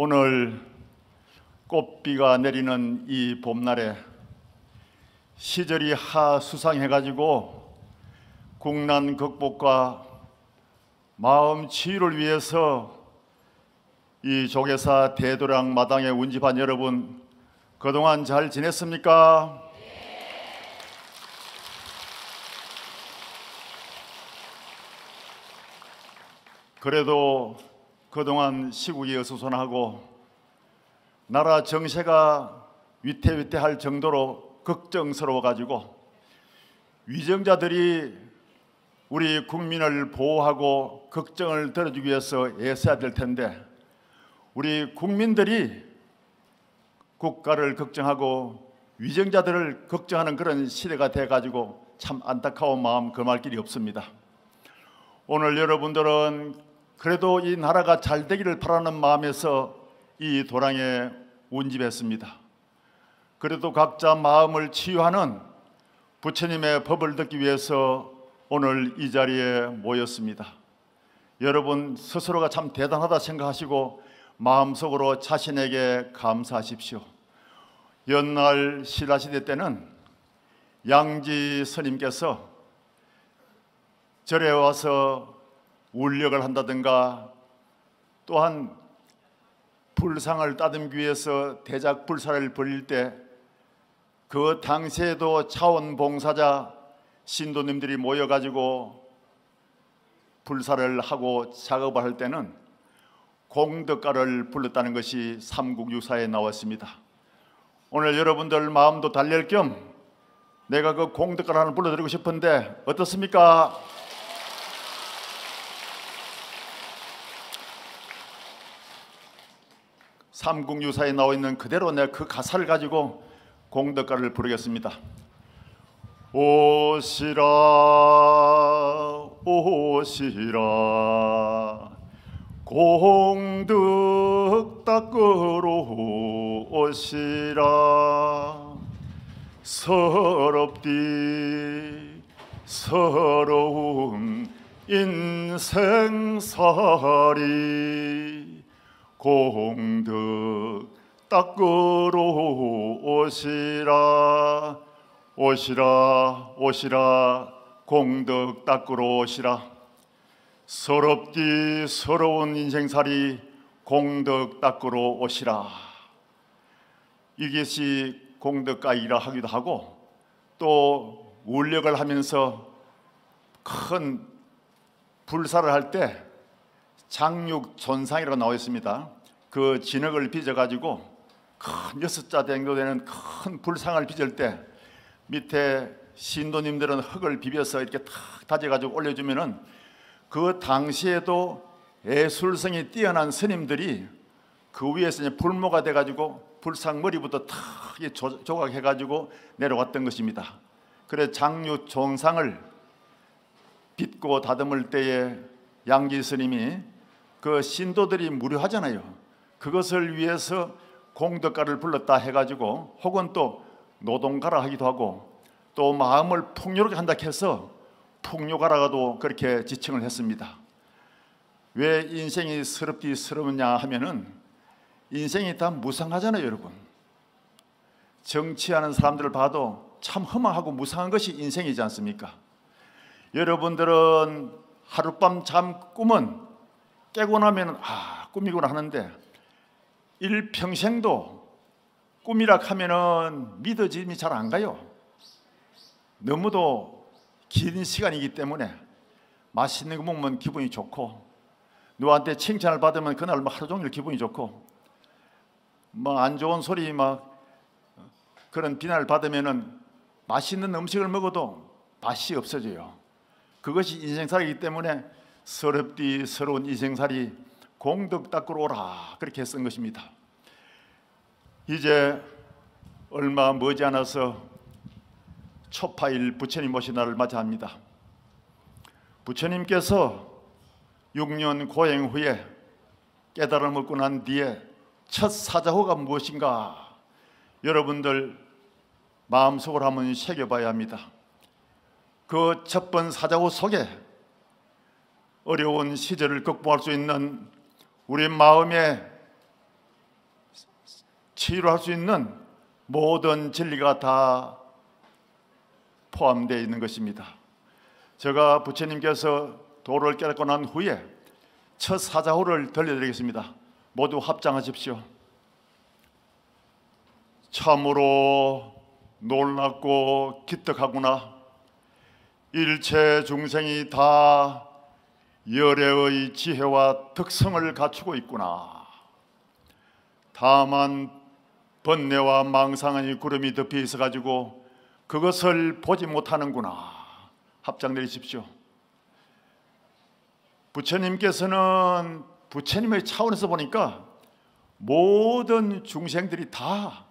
오늘 꽃비가 내리는 이 봄날에 시절이 하수상해가지고 국난 극복과 마음 치유를 위해서 이 조계사 대도량 마당에 운집한 여러분, 그동안 잘 지냈습니까? 그래도 그동안 시국이 어수선하고 나라 정세가 위태위태할 정도로 걱정스러워가지고 위정자들이 우리 국민을 보호하고 걱정을 덜어주기 위해서 애써야 될 텐데, 우리 국민들이 국가를 걱정하고 위정자들을 걱정하는 그런 시대가 돼가지고 참 안타까운 마음 금할 길이 없습니다. 오늘 여러분들은 그래도 이 나라가 잘 되기를 바라는 마음에서 이 도량에 운집했습니다. 그래도 각자 마음을 치유하는 부처님의 법을 듣기 위해서 오늘 이 자리에 모였습니다. 여러분 스스로가 참 대단하다 생각하시고 마음속으로 자신에게 감사하십시오. 옛날 신라시대 때는 양지 스님께서 절에 와서 울력을 한다든가 또한 불상을 따듬기 위해서 대작 불사를 벌릴 때 그 당시에도 자원봉사자 신도님들이 모여가지고 불사를 하고 작업을 할 때는 공덕가를 불렀다는 것이 삼국유사에 나왔습니다. 오늘 여러분들 마음도 달랠 겸 내가 그 공덕가를 하나 불러드리고 싶은데 어떻습니까? 삼국유사에 나와 있는 그대로 내가 그 가사를 가지고 공덕가를 부르겠습니다. 오시라 오시라 공덕 닦으러 오시라. 서럽디 서러운 인생살이 공덕 닦으러 오시라. 오시라 오시라 공덕 닦으러 오시라. 서럽디 서러운 인생살이 공덕 닦으러 오시라. 이것이 공덕가이라 하기도 하고, 또 울력을 하면서 큰 불사를 할 때 장육존상이라고 나와 있습니다. 그 진흙을 빚어가지고 큰 6자 정도 되는 큰 불상을 빚을 때 밑에 신도님들은 흙을 비벼서 이렇게 탁 다져가지고 올려주면은 그 당시에도 예술성이 뛰어난 스님들이 그 위에서 이제 불모가 돼가지고 불상 머리부터 탁 조각해가지고 내려왔던 것입니다. 그래 장육존상을 빚고 다듬을 때에 양지 스님이 그 신도들이 무료하잖아요. 그것을 위해서 공덕가를 불렀다 해가지고, 혹은 또 노동가라 하기도 하고, 또 마음을 풍요롭게 한다 해서 풍요가라가도 그렇게 지칭을 했습니다. 왜 인생이 서럽디 서러우냐 하면은 인생이 다 무상하잖아요. 여러분, 정치하는 사람들을 봐도 참 험하고 무상한 것이 인생이지 않습니까? 여러분들은 하룻밤 잠 꿈은 깨고 나면 꿈이구나 하는데 일평생도 꿈이라 하면은 믿어짐이 잘 안 가요. 너무도 긴 시간이기 때문에 맛있는 거 먹으면 기분이 좋고, 누구한테 칭찬을 받으면 그날 하루 종일 기분이 좋고, 안 좋은 소리 그런 비난을 받으면은 맛있는 음식을 먹어도 맛이 없어져요. 그것이 인생살이기 때문에 서럽디 서러운 인생살이 공덕 닦으러 오라, 그렇게 쓴 것입니다. 이제 얼마 머지않아서 초파일 부처님 오신 날을 맞이합니다. 부처님께서 6년 고행 후에 깨달음을 얻고 난 뒤에 첫 사자호가 무엇인가, 여러분들 마음속으로 한번 새겨봐야 합니다. 그 첫 번 사자호 속에 어려운 시절을 극복할 수 있는 우리 마음의 치유할 수 있는 모든 진리가 다 포함되어 있는 것입니다. 제가 부처님께서 도를 깨닫고 난 후에 첫 사자호를 들려드리겠습니다. 모두 합장하십시오. 참으로 놀랍고 기특하구나. 일체 중생이 다 열애의 지혜와 특성을 갖추고 있구나. 다만 번뇌와 망상의 구름이 덮여 있어 가지고 그것을 보지 못하는구나. 합장 내리십시오. 부처님께서는 부처님의 차원에서 보니까 모든 중생들이 다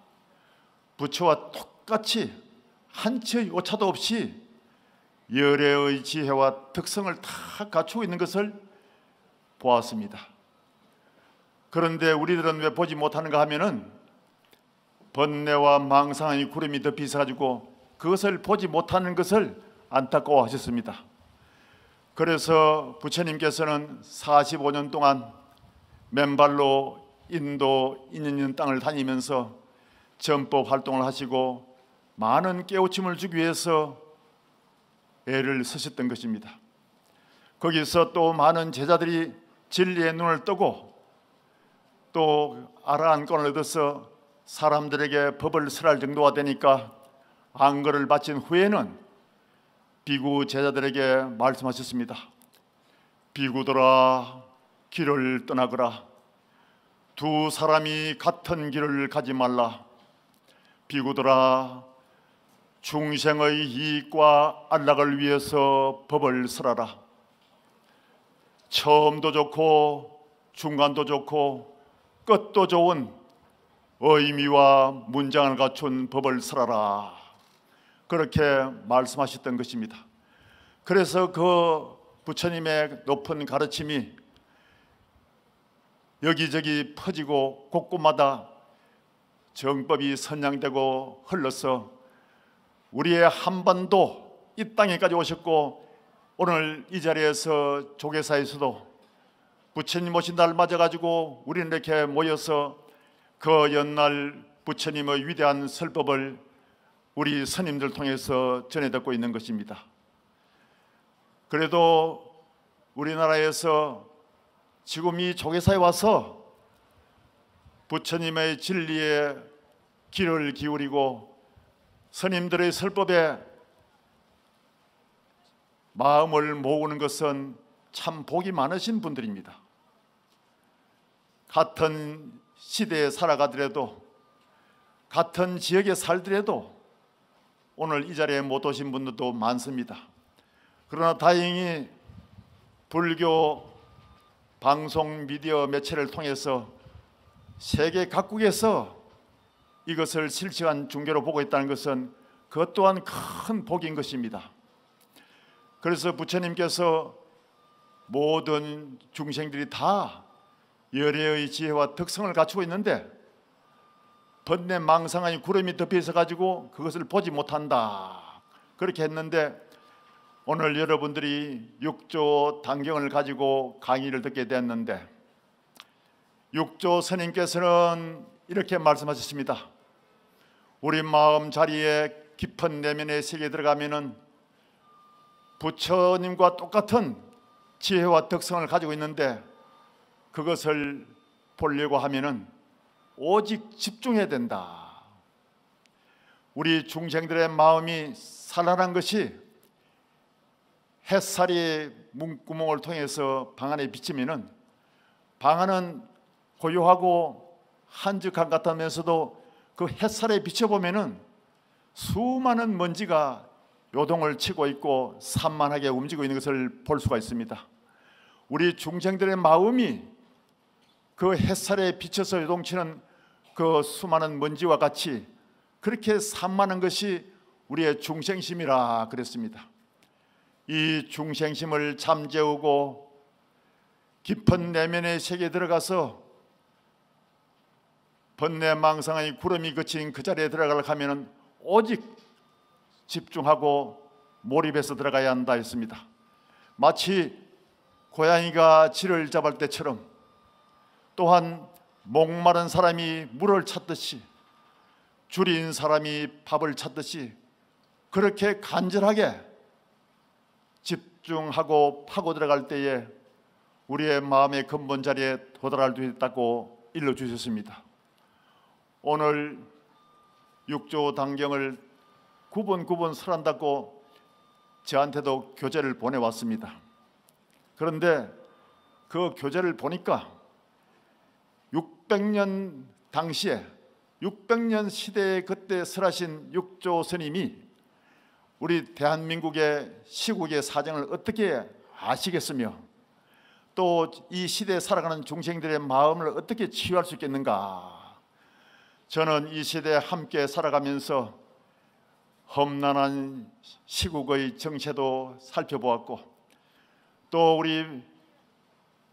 부처와 똑같이 한치의 오차도 없이 열애의 지혜와 특성을 다 갖추고 있는 것을 보았습니다. 그런데 우리들은 왜 보지 못하는가 하면은 번뇌와 망상의 구름이 덮여 있어가지고 그것을 보지 못하는 것을 안타까워하셨습니다. 그래서 부처님께서는 45년 동안 맨발로 인도 인연 땅을 다니면서 전법 활동을 하시고 많은 깨우침을 주기 위해서 애를 쓰셨던 것입니다. 거기서 또 많은 제자들이 진리의 눈을 뜨고 또 아라한권을 얻어서 사람들에게 법을 설할 정도가 되니까 안거를 바친 후에는 비구 제자들에게 말씀하셨습니다. 비구들아, 길을 떠나거라. 두 사람이 같은 길을 가지 말라. 비구들아, 중생의 이익과 안락을 위해서 법을 설하라. 처음도 좋고 중간도 좋고 끝도 좋은 의미와 문장을 갖춘 법을 설하라. 그렇게 말씀하셨던 것입니다. 그래서 그 부처님의 높은 가르침이 여기저기 퍼지고 곳곳마다 정법이 선양되고 흘러서 우리의 한반도 이 땅에까지 오셨고 오늘 이 자리에서 조계사에서도 부처님 오신 날 맞아가지고 우리는 이렇게 모여서 그 옛날 부처님의 위대한 설법을 우리 스님들 통해서 전해 듣고 있는 것입니다. 그래도 우리나라에서 지금 이 조계사에 와서 부처님의 진리에 귀를 기울이고 스님들의 설법에 마음을 모으는 것은 참 복이 많으신 분들입니다. 같은 시대에 살아가더라도 같은 지역에 살더라도 오늘 이 자리에 못 오신 분들도 많습니다. 그러나 다행히 불교 방송 미디어 매체를 통해서 세계 각국에서 이것을 실시간 중계로 보고 있다는 것은 그것 또한 큰 복인 것입니다. 그래서 부처님께서 모든 중생들이 다 열애의 지혜와 특성을 갖추고 있는데 번뇌 망상의 구름이 덮여 있어 가지고 그것을 보지 못한다. 그렇게 했는데 오늘 여러분들이 6조 단경을 가지고 강의를 듣게 됐는데 6조 스님께서는 이렇게 말씀하셨습니다. 우리 마음 자리에 깊은 내면의 세계에 들어가면은 부처님과 똑같은 지혜와 특성을 가지고 있는데 그것을 보려고 하면은 오직 집중해야 된다. 우리 중생들의 마음이 산란한 것이 햇살이 문구멍을 통해서 방 안에 비치면은 방 안은 고요하고 한적한 것 같으면서도 그 햇살에 비춰보면은 수많은 먼지가 요동을 치고 있고 산만하게 움직이고 있는 것을 볼 수가 있습니다. 우리 중생들의 마음이 그 햇살에 비쳐서 요동치는 그 수많은 먼지와 같이 그렇게 산만한 것이 우리의 중생심이라 그랬습니다. 이 중생심을 잠재우고 깊은 내면의 세계에 들어가서 번뇌 망상의 구름이 그친 그 자리에 들어가려고 하면 오직 집중하고 몰입해서 들어가야 한다 했습니다. 마치 고양이가 쥐를 잡을 때처럼 또한 목마른 사람이 물을 찾듯이, 줄인 사람이 밥을 찾듯이 그렇게 간절하게 집중하고 파고 들어갈 때에 우리의 마음의 근본 자리에 도달할 수 있다고 일러주셨습니다. 오늘 6조 단경을 구분 설한다고 저한테도 교재를 보내왔습니다. 그런데 그 교재를 보니까 600년 당시에 600년 시대에 그때 설하신 6조 스님이 우리 대한민국의 시국의 사정을 어떻게 아시겠으며 또 이 시대에 살아가는 중생들의 마음을 어떻게 치유할 수 있겠는가. 저는 이 시대에 함께 살아가면서 험난한 시국의 정체도 살펴보았고 또 우리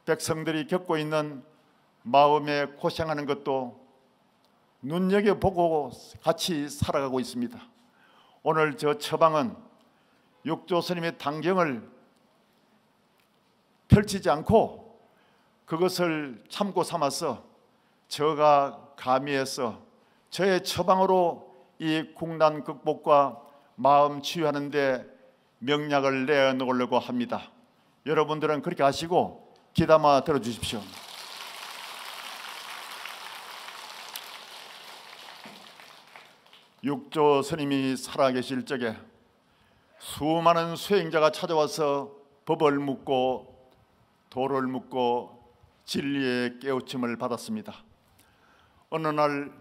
백성들이 겪고 있는 마음에 고생하는 것도 눈여겨보고 같이 살아가고 있습니다. 오늘 저 처방은 6조 스님의 단경을 펼치지 않고 그것을 참고 삼아서 저가 가미해서 저의 처방으로 이 국난 극복과 마음 치유하는 데 명약을 내놓으려고 합니다. 여러분들은 그렇게 하시고 귀담아 들어주십시오. 육조 스님이 살아계실 적에 수많은 수행자가 찾아와서 법을 묻고 도를 묻고 진리의 깨우침을 받았습니다. 어느 날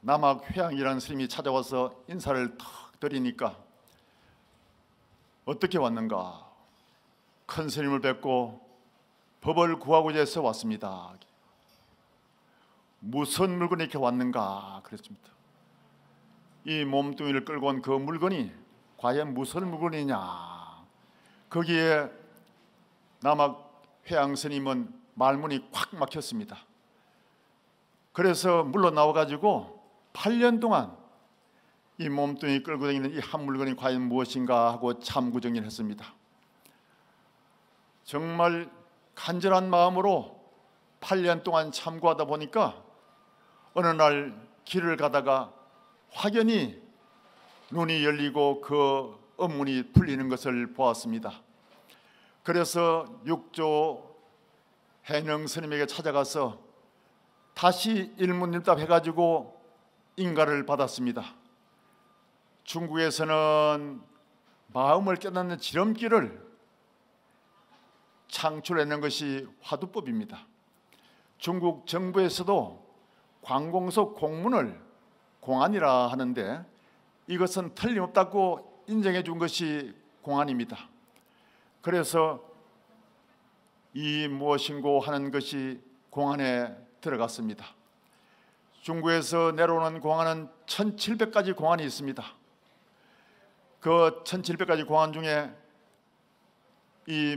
남학회양이라는 스님이 찾아와서 인사를 탁 드리니까 어떻게 왔는가? 큰 스님을 뵙고 법을 구하고자 해서 왔습니다. 무슨 물건이 이렇게 왔는가? 그랬습니다. 이 몸뚱이를 끌고 온 그 물건이 과연 무슨 물건이냐. 거기에 남학회양 스님은 말문이 콱 막혔습니다. 그래서 물러 나와가지고 8년 동안 이 몸뚱이 끌고 다니는 이 한 물건이 과연 무엇인가 하고 참구정리를 했습니다. 정말 간절한 마음으로 8년 동안 참고하다 보니까 어느 날 길을 가다가 확연히 눈이 열리고 그 업문이 풀리는 것을 보았습니다. 그래서 육조 해능 스님에게 찾아가서 다시 일문일답 해가지고 인가를 받았습니다. 중국에서는 마음을 깨닫는 지름길을 창출해낸 것이 화두법입니다. 중국 정부에서도 관공서 공문을 공안이라 하는데 이것은 틀림없다고 인정해 준 것이 공안입니다. 그래서 이 무엇인고 하는 것이 공안에 들어갔습니다. 중국에서 내려오는 공안은 1700가지 공안이 있습니다. 그 1700가지 공안 중에 이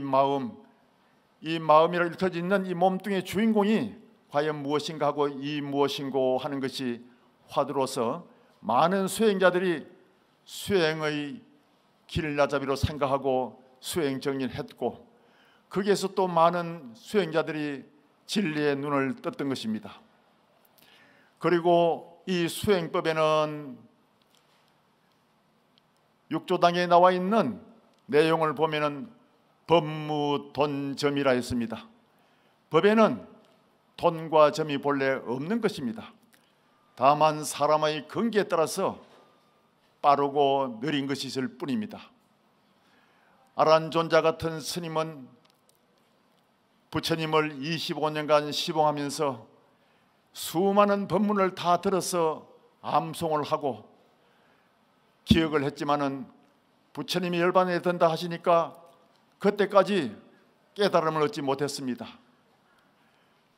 마음이라 일터져 있는 이 몸뚱이의 주인공이 과연 무엇인가 하고 이 무엇인고 하는 것이 화두로서 많은 수행자들이 수행의 길나잡이로 생각하고 수행 정리를 했고 거기에서 또 많은 수행자들이 진리의 눈을 떴던 것입니다. 그리고 이 수행법에는 육조당에 나와 있는 내용을 보면은 법무돈점이라 했습니다. 법에는 돈과 점이 본래 없는 것입니다. 다만 사람의 근기에 따라서 빠르고 느린 것이 있을 뿐입니다. 아란존자 같은 스님은 부처님을 25년간 시봉하면서 수많은 법문을 다 들어서 암송을 하고 기억을 했지만은 부처님이 열반에 든다 하시니까 그때까지 깨달음을 얻지 못했습니다.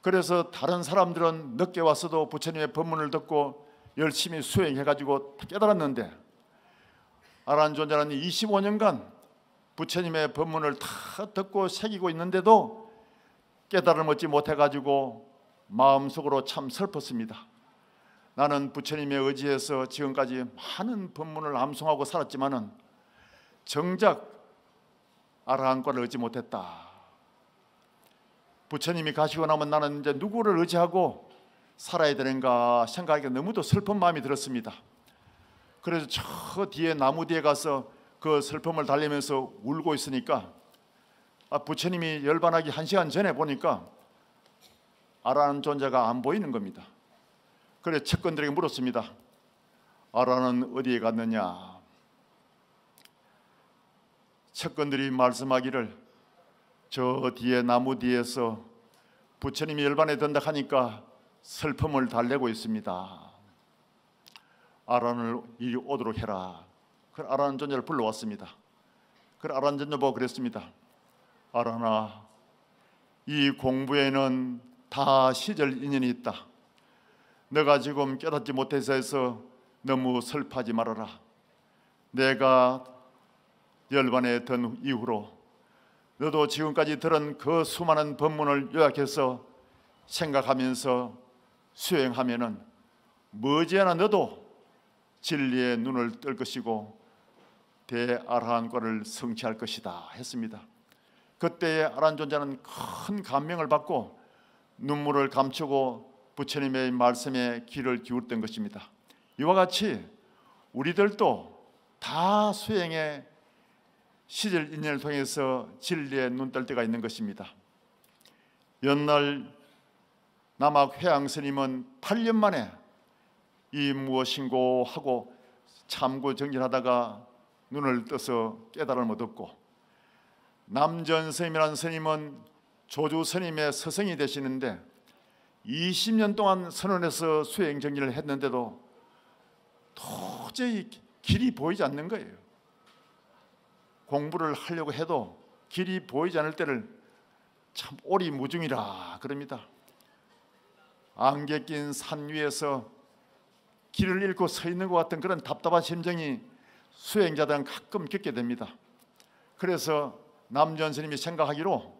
그래서 다른 사람들은 늦게 왔어도 부처님의 법문을 듣고 열심히 수행해가지고 깨달았는데 아란존자는 25년간 부처님의 법문을 다 듣고 새기고 있는데도 깨달음을 얻지 못해가지고 마음속으로 참 슬펐습니다. 나는 부처님의 의지에서 지금까지 많은 법문을 암송하고 살았지만은 정작 아라한과를 얻지 못했다. 부처님이 가시고 나면 나는 이제 누구를 의지하고 살아야 되는가 생각하기가 너무도 슬픈 마음이 들었습니다. 그래서 저 뒤에 나무 뒤에 가서 그 슬픔을 달래면서 울고 있으니까 부처님이 열반하기 1시간 전에 보니까 아라는 존재가 안 보이는 겁니다. 그래서 측근들에게 물었습니다. 아라는 어디에 갔느냐? 측근들이 말씀하기를 저 뒤에 나무 뒤에서 부처님이 열반에 든다 하니까 슬픔을 달래고 있습니다. 아란을 이리 오도록 해라. 그 아란 존재를 불러왔습니다. 그 아란 존재 보고 그랬습니다. 아란아, 이 공부에는 다 시절 인연이 있다. 너가 지금 깨닫지 못해서 해서 너무 슬퍼하지 말아라. 내가 열반에 든 이후로 너도 지금까지 들은 그 수많은 법문을 요약해서 생각하면서 수행하면은 머지않아 너도 진리의 눈을 뜰 것이고 대아라한과를 성취할 것이다 했습니다. 그때의 아란 존재는 큰 감명을 받고 눈물을 감추고 부처님의 말씀에 귀를 기울였던 것입니다. 이와 같이 우리들도 다 수행의 시절 인연을 통해서 진리에 눈 뜰 때가 있는 것입니다. 옛날 남학 회양 스님은 8년 만에 이 무엇인고 하고 참고 정진하다가 눈을 떠서 깨달음을 얻었고, 남전 스님이라는 스님은 조주 스님의 스승이 되시는데 20년 동안 선원에서 수행 정진을 했는데도 도저히 길이 보이지 않는 거예요. 공부를 하려고 해도 길이 보이지 않을 때를 참 오리무중이라 그럽니다. 안개 낀 산 위에서 길을 잃고 서 있는 것 같은 그런 답답한 심정이 수행자들은 가끔 겪게 됩니다. 그래서 남전 스님이 생각하기로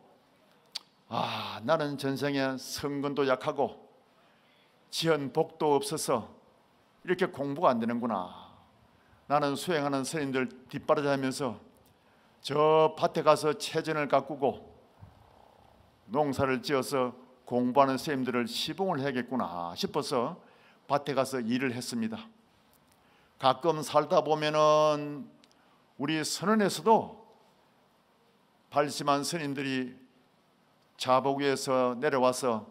나는 전생에 성근도 약하고 지연복도 없어서 이렇게 공부가 안 되는구나. 나는 수행하는 스님들 뒷바라지하면서 저 밭에 가서 채전을 가꾸고 농사를 지어서 공부하는 스님들을 시봉을 해야겠구나 싶어서 밭에 가서 일을 했습니다. 가끔 살다 보면은 우리 선원에서도 발심한 스님들이 자복 위에서 내려와서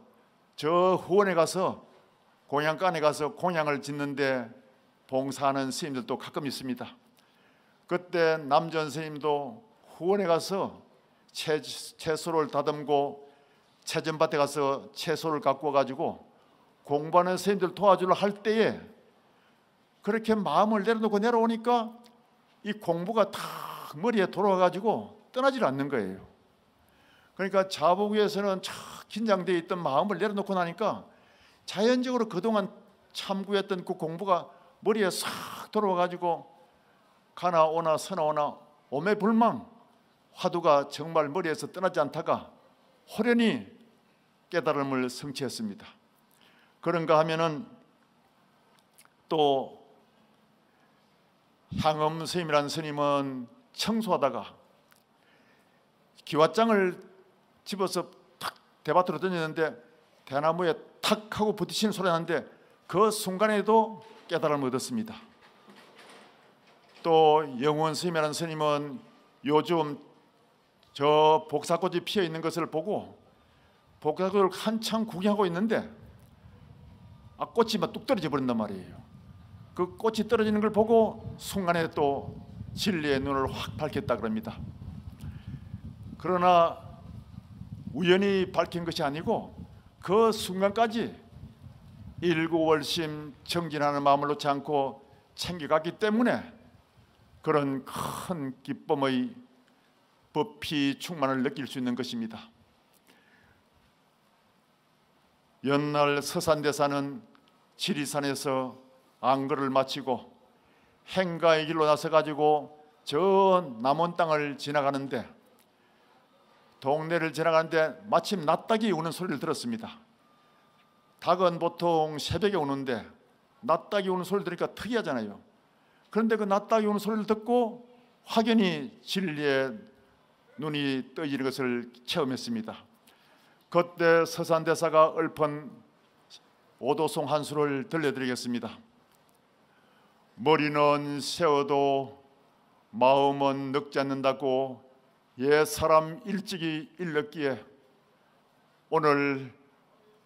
저 후원에 가서 공양간에 가서 공양을 짓는데 봉사하는 스님들도 가끔 있습니다. 그때 남전 스님도 후원에 가서 채소를 다듬고 채전밭에 가서 채소를 갖고 와가지고 공부하는 스님들 도와주려 할 때에 그렇게 마음을 내려놓고 내려오니까 이 공부가 다 머리에 돌아와가지고 떠나질 않는 거예요. 그러니까 자복 위에서는 참 긴장되어 있던 마음을 내려놓고 나니까 자연적으로 그동안 참고했던 그 공부가 머리에 싹 돌아와가지고 가나 오나 서나 오나 오매불망 화두가 정말 머리에서 떠나지 않다가 호련히 깨달음을 성취했습니다. 그런가 하면은 또 향엄 스님이라는 스님은 청소하다가 기왓장을 집어서 탁 대밭으로 던졌는데 대나무에 탁 하고 부딪히는 소리 나는데 그 순간에도 깨달음을 얻었습니다. 또 영원 스님이라는 스님은 요즘 저 복사꽃이 피어 있는 것을 보고 복사꽃을 한창 구경하고 있는데 꽃이 막 뚝 떨어져 버린단 말이에요. 그 꽃이 떨어지는 걸 보고 순간에 또 진리의 눈을 확 밝혔다 그럽니다. 그러나 우연히 밝힌 것이 아니고 그 순간까지 일구월심 정진하는 마음을 놓지 않고 챙겨갔기 때문에 그런 큰 기쁨의 법피 충만을 느낄 수 있는 것입니다. 옛날 서산대사는 지리산에서 안거를 마치고 행가의 길로 나서 가지고 저 남원 땅을 지나가는데 동네를 지나가는데 마침 낫닭이 우는 소리를 들었습니다. 닭은 보통 새벽에 우는데 낫닭이 우는 소리를 들으니까 특이하잖아요. 그런데 그 낫닭이 우는 소리를 듣고 확연히 진리의 눈이 떠지는 것을 체험했습니다. 그때 서산대사가 읊은 오도송 한 수를 들려드리겠습니다. 머리는 세워도 마음은 늙지 않는다고 옛 사람 일찍이 일렀기에 오늘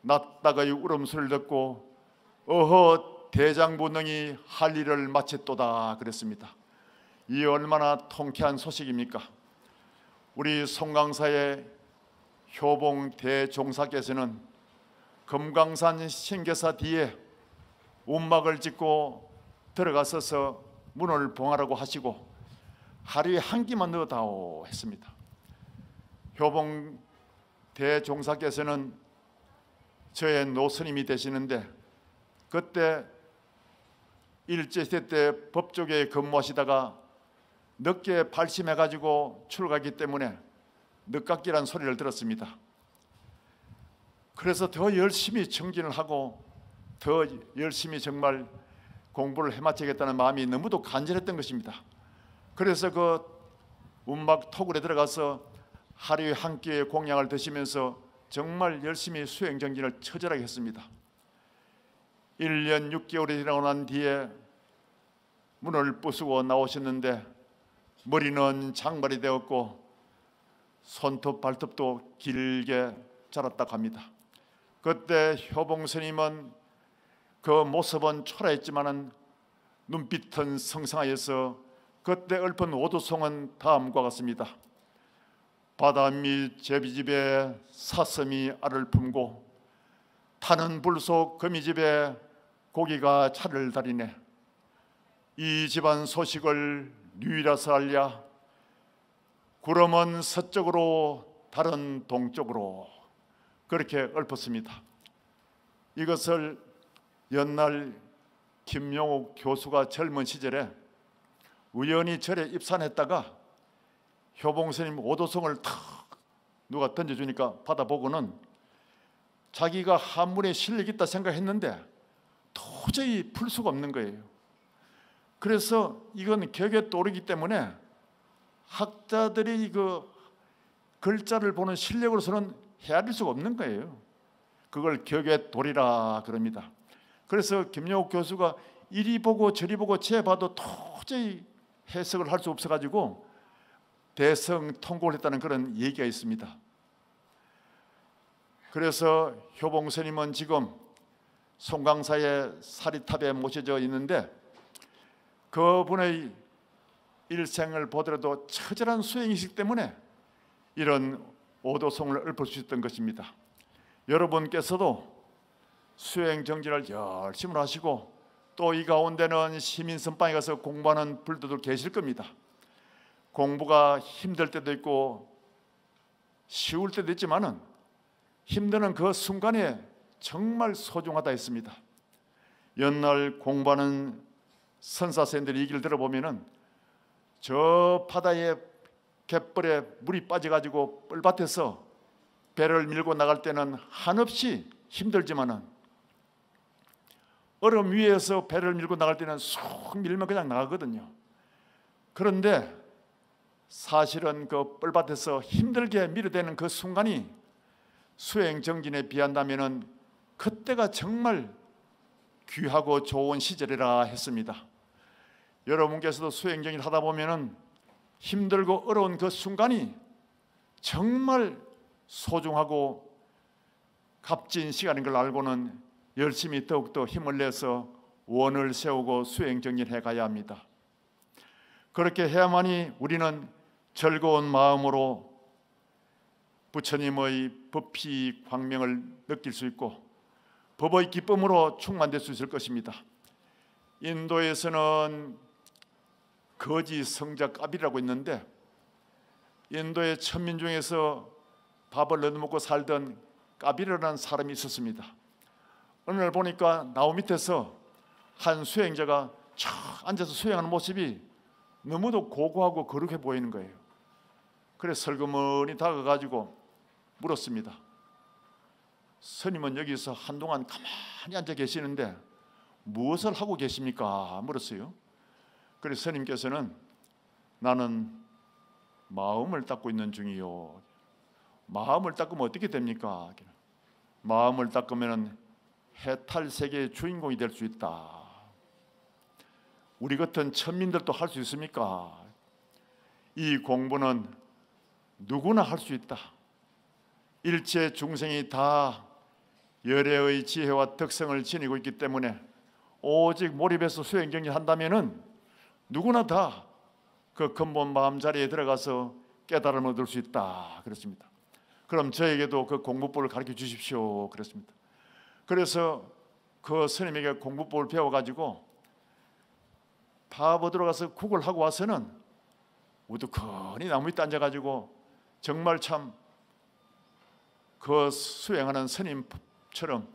낯다가의 울음소리를 듣고 어허 대장부능이 할 일을 마쳤도다 그랬습니다. 이 얼마나 통쾌한 소식입니까? 우리 송강사의 효봉 대종사께서는 금강산 신계사 뒤에 운막을 짓고 들어가서서 문을 봉하라고 하시고 하루에 한 끼만 넣어다오 했습니다. 효봉 대종사께서는 저의 노스님이 되시는데 그때 일제시대 때 법조계에 근무하시다가 늦게 발심해가지고 출가하기 때문에 늦깎이란 소리를 들었습니다. 그래서 더 열심히 정진을 하고 더 열심히 정말 공부를 해마치겠다는 마음이 너무도 간절했던 것입니다. 그래서 그 운막 토굴에 들어가서 하루에 한 끼의 공양을 드시면서 정말 열심히 수행정진을 처절하게 했습니다. 1년 6개월이 지나고 난 뒤에 문을 부수고 나오셨는데 머리는 장발이 되었고 손톱 발톱도 길게 자랐다고 합니다. 그때 효봉 스님은 그 모습은 초라했지만은 눈빛은 성성하여서 그때 읊은 오도송은 다음과 같습니다. 바다 밑 제비집에 사슴이 알을 품고 타는 불 속 거미집에 고기가 차를 다리네. 이 집안 소식을 누이라서 알랴. 구름은 서쪽으로 달은 동쪽으로. 그렇게 읊었습니다. 이것을 옛날 김용옥 교수가 젊은 시절에 우연히 절에 입산했다가 효봉스님 오도송을 탁 누가 던져주니까 받아보고는 자기가 한문에 실력이 있다 생각했는데 도저히 풀 수가 없는 거예요. 그래서 이건 격에 또르기 때문에 학자들이 그 글자를 보는 실력으로서는 헤아릴 수가 없는 거예요. 그걸 격에 도리라 그럽니다. 그래서 김용옥 교수가 이리 보고 저리 보고 쟤 봐도 도저히 해석을 할 수 없어가지고 대성 통곡을 했다는 그런 얘기가 있습니다. 그래서 효봉 스님은 지금 송강사의 사리탑에 모셔져 있는데 그분의 일생을 보더라도 처절한 수행이시기 때문에 이런 오도송을 읊을 수 있었던 것입니다. 여러분께서도 수행정진을 열심히 하시고 또 이 가운데는 시민선방에 가서 공부하는 분들도 계실 겁니다. 공부가 힘들 때도 있고 쉬울 때도 있지만은 힘드는 그 순간에 정말 소중하다 했습니다. 옛날 공부하는 선사선생들 얘기를 들어보면은 저 바다에 갯벌에 물이 빠져가지고 뻘밭에서 배를 밀고 나갈 때는 한없이 힘들지만은 얼음 위에서 배를 밀고 나갈 때는 쑥 밀면 그냥 나가거든요. 그런데 사실은 그 뻘밭에서 힘들게 밀어대는 그 순간이 수행정진에 비한다면은 그때가 정말 귀하고 좋은 시절이라 했습니다. 여러분께서도 수행정진을 하다 보면은 힘들고 어려운 그 순간이 정말 소중하고 값진 시간인 걸 알고는 열심히 더욱더 힘을 내서 원을 세우고 수행정진해 가야 합니다. 그렇게 해야만이 우리는 즐거운 마음으로 부처님의 법희 광명을 느낄 수 있고 법의 기쁨으로 충만될 수 있을 것입니다. 인도에서는 거지 성자 까비라고 있는데 인도의 천민 중에서 밥을 얻어먹고 살던 까비라는 사람이 있었습니다. 어느 날 보니까 나무 밑에서 한 수행자가 촥 앉아서 수행하는 모습이 너무도 고고하고 거룩해 보이는 거예요. 그래서 설그머니 다가가지고 물었습니다. 스님은 여기서 한동안 가만히 앉아 계시는데 무엇을 하고 계십니까? 물었어요. 그래서 스님께서는 나는 마음을 닦고 있는 중이요. 마음을 닦으면 어떻게 됩니까? 마음을 닦으면 해탈 세계의 주인공이 될 수 있다. 우리 같은 천민들도 할 수 있습니까? 이 공부는 누구나 할 수 있다. 일체 중생이 다 열애의 지혜와 덕성을 지니고 있기 때문에 오직 몰입해서 수행정리한다면은 누구나 다 그 근본 마음자리에 들어가서 깨달음을 얻을 수 있다 그렇습니다. 그럼 저에게도 그 공부법을 가르쳐 주십시오 그랬습니다. 그래서 그 스님에게 공부법을 배워가지고 밥 얻으러 가서 국을 하고 와서는 우두커니 나무 밑에 앉아가지고 정말 참 그 수행하는 스님처럼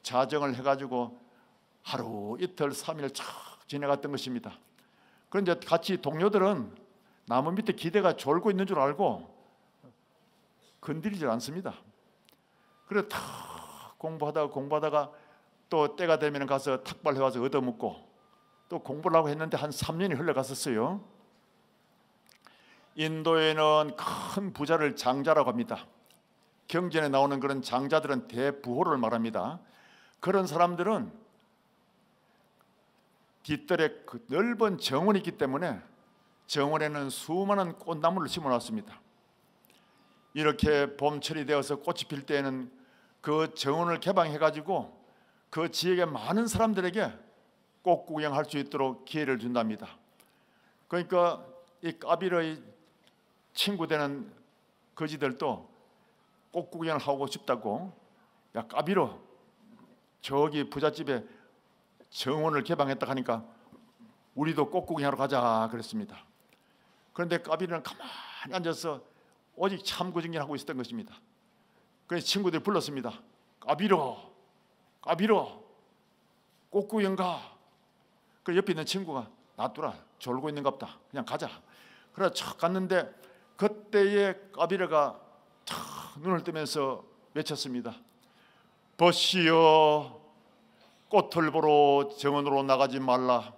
자정을 해가지고 하루 이틀 3일 쫙 지내갔던 것입니다. 그런데 같이 동료들은 나무 밑에 기대가 졸고 있는 줄 알고 건드리질 않습니다. 그래 탁 공부하다가 또 때가 되면 가서 탁발해 와서 얻어먹고 또 공부를 하고 했는데 한 3년이 흘러갔었어요. 인도에는 큰 부자를 장자라고 합니다. 경전에 나오는 그런 장자들은 대부호를 말합니다. 그런 사람들은 뒷뜰에 그 넓은 정원이 있기 때문에 정원에는 수많은 꽃나무를 심어놨습니다. 이렇게 봄철이 되어서 꽃이 필 때에는 그 정원을 개방해가지고 그 지역의 많은 사람들에게 꽃 구경할 수 있도록 기회를 준답니다. 그러니까 이 까비르의 친구 되는 거지들도 꽃 구경을 하고 싶다고, 야 까비르 저기 부잣집에 정원을 개방했다 하니까 우리도 꽃 구경하러 가자 그랬습니다. 그런데 까비르는 가만히 앉아서 오직 참구정리를 하고 있었던 것입니다. 그래서 친구들이 불렀습니다. 까비르 꽃 구경 가. 그 옆에 있는 친구가 놔두라 졸고 있는갑다 그냥 가자. 그래 척 갔는데 그때에 까비르가 탁 눈을 뜨면서 외쳤습니다. 벗시여 꽃을 보러 정원으로 나가지 말라.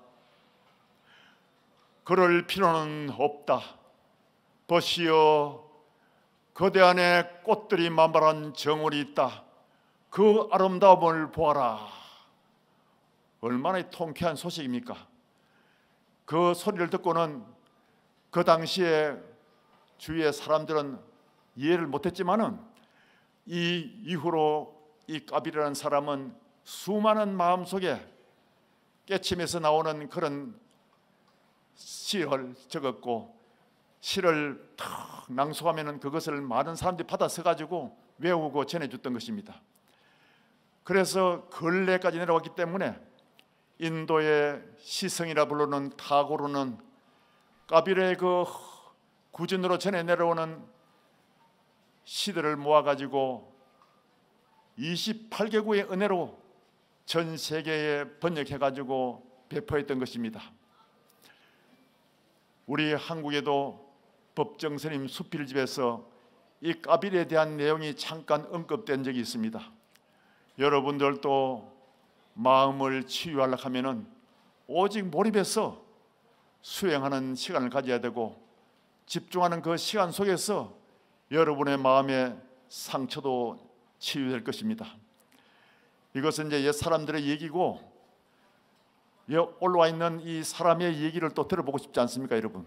그럴 필요는 없다. 벗시여 거대 안에 꽃들이 만발한 정원이 있다. 그 아름다움을 보아라. 얼마나 통쾌한 소식입니까? 그 소리를 듣고는 그 당시에 주위의 사람들은 이해를 못했지만은 이 이후로 이 까비르라는 사람은 수많은 마음속에 깨침에서 나오는 그런 시를 적었고 시를 탁 낭송하면은 그것을 많은 사람들이 받아서 가지고 외우고 전해줬던 것입니다. 그래서 근래까지 내려왔기 때문에 인도의 시성이라 부르는 타고르는 까비르의 그 구전으로 전해 내려오는 시들을 모아가지고 28개국의 은혜로 전 세계에 번역해가지고 배포했던 것입니다. 우리 한국에도 법정스님 수필집에서 이 까비르에 대한 내용이 잠깐 언급된 적이 있습니다. 여러분들도 마음을 치유하려고 하면은 오직 몰입해서 수행하는 시간을 가져야 되고 집중하는 그 시간 속에서 여러분의 마음의 상처도 치유될 것입니다. 이것은 이제 옛 사람들의 얘기고 올라와 있는 이 사람의 얘기를 또 들어보고 싶지 않습니까, 여러분?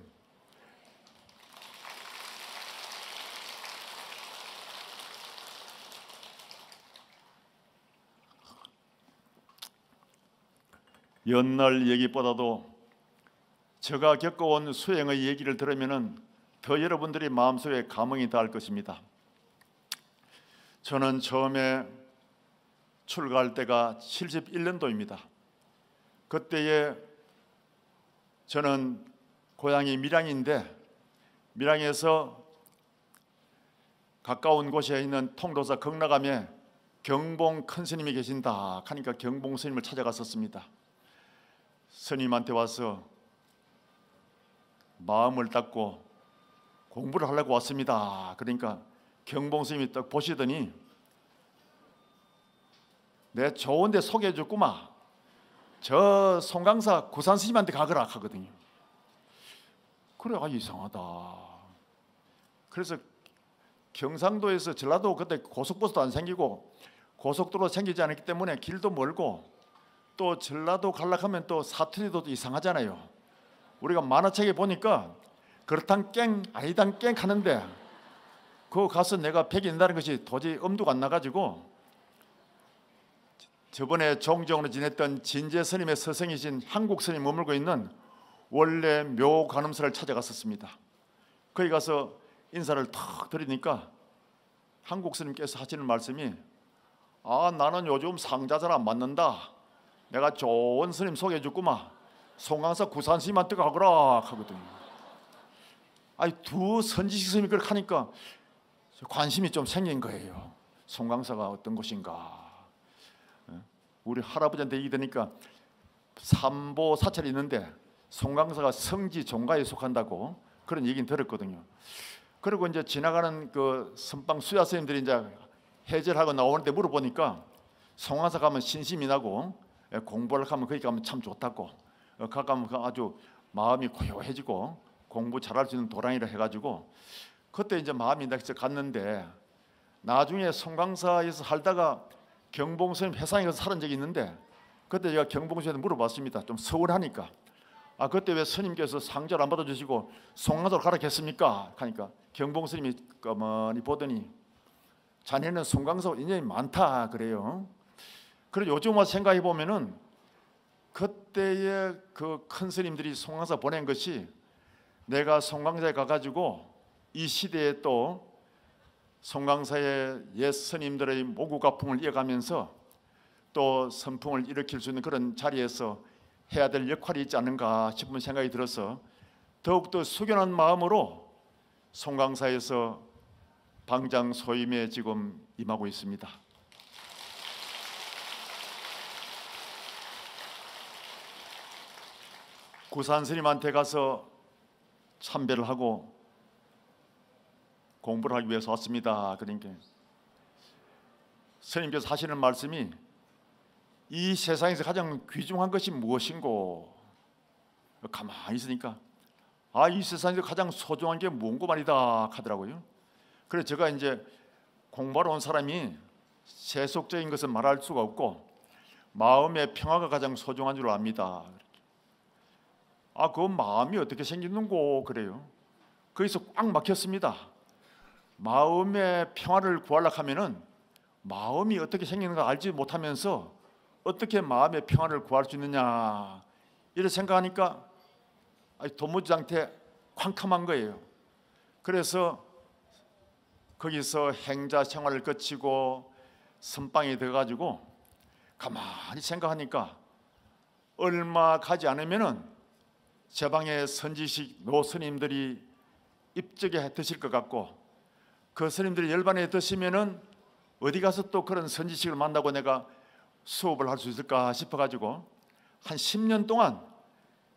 옛날 얘기보다도 제가 겪어온 수행의 얘기를 들으면은 더 여러분들이 마음속에 감흥이 닿을 것입니다. 저는 처음에 출가할 때가 71년도입니다. 그때에 저는 고향이 밀양인데 밀양에서 가까운 곳에 있는 통도사 극락암에 경봉 큰 스님이 계신다 하니까 경봉 스님을 찾아갔었습니다. 스님한테 와서 마음을 닫고 공부를 하려고 왔습니다. 그러니까 경봉 스님이 딱 보시더니 내 좋은 데 소개해 줬구만. 저 송강사 구산 스님한테 가거라 하거든요. 그래, 이상하다. 그래서 경상도에서 전라도 그때 고속버스도 안 생기고 고속도로 생기지 않았기 때문에 길도 멀고 또 전라도 가려면 또 사투리도 이상하잖아요. 우리가 만화책에 보니까 그렇단 깽 아니단 깽 하는데 그거 가서 내가 배긴다는 것이 도저히 엄두가 안 나가지고 저번에 종정으로 지냈던 진제 스님의 서성이신 한국 스님 머물고 있는 원래 묘 관음사를 찾아갔었습니다. 거기 가서 인사를 탁 드리니까 한국 스님께서 하시는 말씀이 나는 요즘 상자 잘 안 맞는다. 내가 좋은 스님 소개해 줬구만. 송강사 구산 스님한테 가거라 하거든요. 두 선지식 스님이 그렇게 하니까 관심이 좀 생긴 거예요. 송강사가 어떤 곳인가. 우리 할아버지한테 얘기 드니까 삼보 사찰이 있는데 송강사가 성지 종가에 속한다고 그런 얘기는 들었거든요. 그리고 이제 지나가는 그 선방 수야 스님들이 이제 해절하고 나오는데 물어보니까 송강사 가면 신심이 나고 공부를 하면 거기 가면 참 좋다고 가면 아주 마음이 고요해지고 공부 잘할 수 있는 도량이라 해가지고 그때 이제 마음이 나서 갔는데 나중에 송강사에서 살다가 경봉스님 회상에 가서 살은 적이 있는데 그때 제가 경봉스님한테 물어봤습니다. 좀 서운하니까 그때 왜 스님께서 상자를 안 받아주시고 송강사로 가라 했습니까? 하니까 경봉스님이 가만히 보더니 자네는 송강사와 인연이 많다 그래요. 그리고 요즘 와서 생각해 보면은 그때의 그 큰 스님들이 송강사 보낸 것이 내가 송강사에 가가지고 이 시대에 또 송강사의 옛 스님들의 모국가풍을 이어가면서 또 선풍을 일으킬 수 있는 그런 자리에서 해야 될 역할이 있지 않은가 싶은 생각이 들어서 더욱더 숙연한 마음으로 송강사에서 방장 소임에 지금 임하고 있습니다. 구산 스님한테 가서 참배를 하고 공부를 하기 위해서 왔습니다. 그러니까 스님께서 하시는 말씀이 이 세상에서 가장 귀중한 것이 무엇인고 가만히 있으니까 이 세상에서 가장 소중한 게 뭔고 말이다 하더라고요. 그래서 제가 이제 공부하러 온 사람이 세속적인 것은 말할 수가 없고 마음의 평화가 가장 소중한 줄 압니다. 그 마음이 어떻게 생기는고 그래요. 거기서 꽉 막혔습니다. 마음의 평화를 구하려고 하면은 마음이 어떻게 생기는가 알지 못하면서 어떻게 마음의 평화를 구할 수 있느냐 이렇게 생각하니까 도무지 않게 캄캄한 거예요. 그래서 거기서 행자 생활을 거치고 선방에 들어가지고 가만히 생각하니까 얼마 가지 않으면은 제 방에 선지식 노스님들이 입적에 드실 것 같고 그 스님들이 열반에 드시면은 어디 가서 또 그런 선지식을 만나고 내가 수업을 할 수 있을까 싶어가지고 한 10년 동안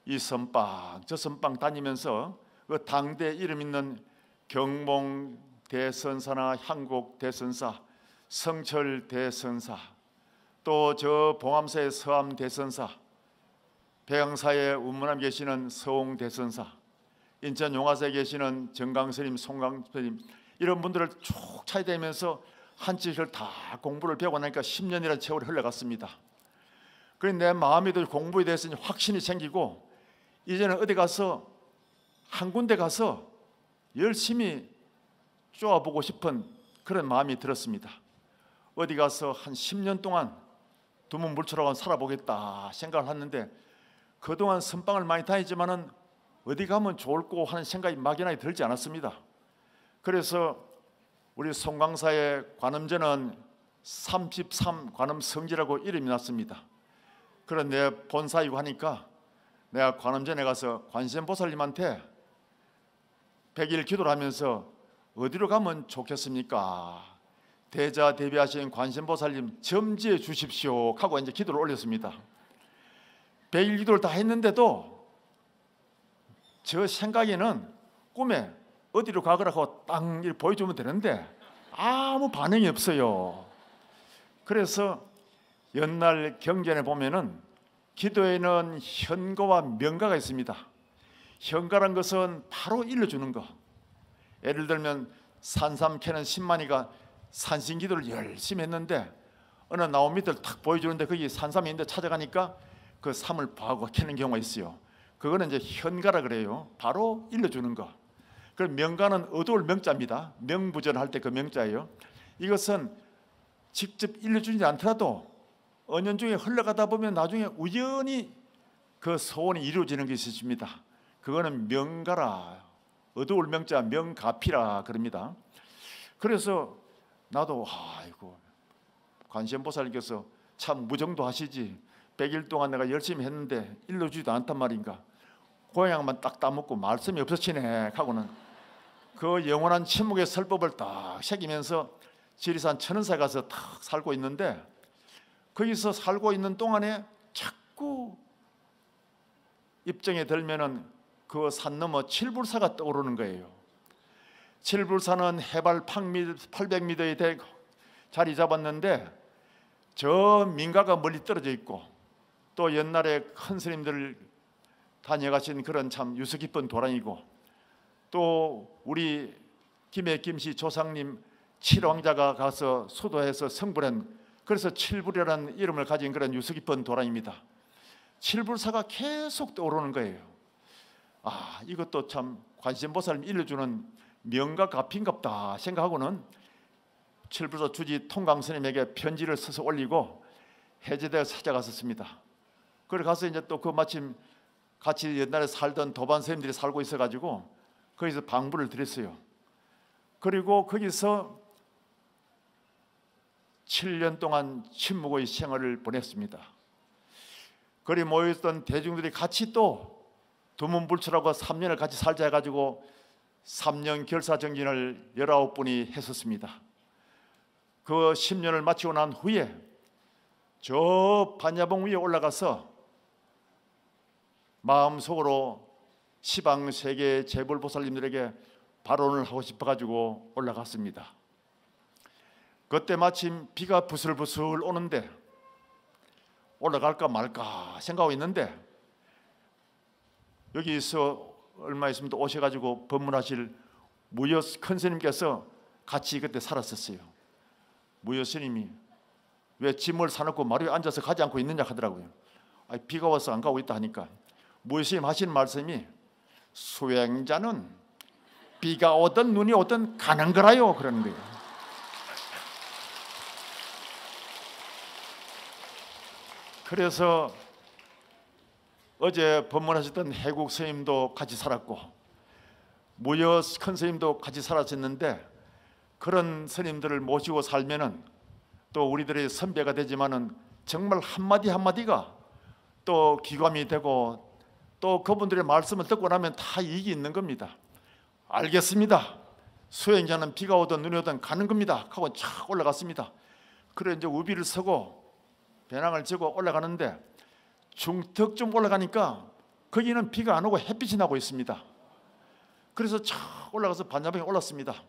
이 선방 저 선방 다니면서 그 당대 이름 있는 경봉 대선사나 향곡 대선사, 성철 대선사, 또 저 봉암사의 서암 대선사, 백양사의 운문암에 계시는 서홍 대선사, 인천 용화사에 계시는 정강스님, 송강스님 이런 분들을 쭉 찾아다니면서 한치를 다 공부를 배우고 나니까 10년이라는 세월이 흘러갔습니다. 그래서 내 마음에도 공부에 대해서 확신이 생기고 이제는 어디 가서 한 군데 가서 열심히 쪼아보고 싶은 그런 마음이 들었습니다. 어디 가서 한 10년 동안 두문불출하고 살아보겠다 생각을 했는데 그동안 선방을 많이 다니지만은 어디 가면 좋을까 하는 생각이 막연하게 들지 않았습니다. 그래서 우리 송강사의 관음전은 33 관음성지라고 이름이 났습니다. 그런 내 본사이고 하니까 내가 관음전에 가서 관세음보살님한테 100일 기도를 하면서 어디로 가면 좋겠습니까? 대자 대비하신 관세음보살님 점지해 주십시오 하고 이제 기도를 올렸습니다. 100일 기도를 다 했는데도 저 생각에는 꿈에 어디로 가거라 하고 딱 보여주면 되는데 아무 반응이 없어요. 그래서 옛날 경전에 보면은 기도에는 현가와 명가가 있습니다. 현가란 것은 바로 일러주는 거. 예를 들면 산삼 캐는 신만이가 산신기도를 열심히 했는데 어느 나뭇잎을 탁 보여주는데 거기 산삼이 있는데 찾아가니까 그 삼을 파고 캐는 경우가 있어요. 그거는 이제 현가라 그래요. 바로 일러주는 거. 그 명가는 어두울 명자입니다. 명부전할 때 그 명자예요. 이것은 직접 일러주지 않더라도 은연중에 흘러가다 보면 나중에 우연히 그 소원이 이루어지는 것이 있습니다. 그거는 명가라, 어두울 명자 명가피라 그럽니다. 그래서 나도 아이고 관세음보살님께서 참 무정도하시지, 100일 동안 내가 열심히 했는데 일러주지도 않단 말인가, 고향만 딱 따먹고 말씀이 없어지네 하고는 그 영원한 침묵의 설법을 딱 새기면서 지리산 천은사에 가서 탁 살고 있는데, 거기서 살고 있는 동안에 자꾸 입정에 들면은 그 산 너머 칠불사가 떠오르는 거예요. 칠불사는 해발 800m에 자리 잡았는데 저 민가가 멀리 떨어져 있고, 또 옛날에 큰 스님들 다녀가신 그런 참 유서 깊은 도량이고, 또 우리 김씨 조상님 칠왕자가 가서 수도해서 성불한, 그래서 칠불이라는 이름을 가진 그런 유서 깊은 도량입니다. 칠불사가 계속 떠오르는 거예요. 아, 이것도 참 관세음보살님 일러주는 명가 가피인갑다 생각하고는 칠불사 주지 통강스님에게 편지를 써서 올리고 해제대에 찾아갔었습니다. 그래 가서 이제 또 그 마침 같이 옛날에 살던 도반 스님들이 살고 있어가지고 거기서 방부를 드렸어요. 그리고 거기서 7년 동안 침묵의 생활을 보냈습니다. 거기 모여있던 대중들이 같이 또 두문불출하고 3년을 같이 살자 해가지고 3년 결사정진을 19분이 했었습니다. 그 10년을 마치고 난 후에 저 반야봉 위에 올라가서 마음속으로 시방 세계 재불보살님들에게 발언을 하고 싶어가지고 올라갔습니다. 그때 마침 비가 부슬부슬 오는데 올라갈까 말까 생각하고 있는데, 여기서 얼마 있으면 또 오셔가지고 법문하실 무여 큰 스님께서 같이 그때 살았었어요. 무여 스님이 왜 짐을 사놓고 마루에 앉아서 가지 않고 있느냐 하더라고요. 아니, 비가 와서 안 가고 있다 하니까 무여 스님 하시는 말씀이 수행자는 비가 오든 눈이 오든 가는 거라요 그러는 거예요. 그래서 어제 법문하셨던 해국 스님도 같이 살았고 무여 큰 스님도 같이 살았었는데, 그런 스님들을 모시고 살면은 또 우리들의 선배가 되지만은 정말 한마디 한마디가 또 귀감이 되고, 또 그분들의 말씀을 듣고 나면 다 이익이 있는 겁니다. 알겠습니다. 수행자는 비가 오든 눈이 오든 가는 겁니다 하고 쫙 올라갔습니다. 그래 이제 우비를 서고 배낭을 지고 올라가는데 중턱쯤 올라가니까 거기는 비가 안 오고 햇빛이 나고 있습니다. 그래서 쫙 올라가서 반야봉에 올랐습니다.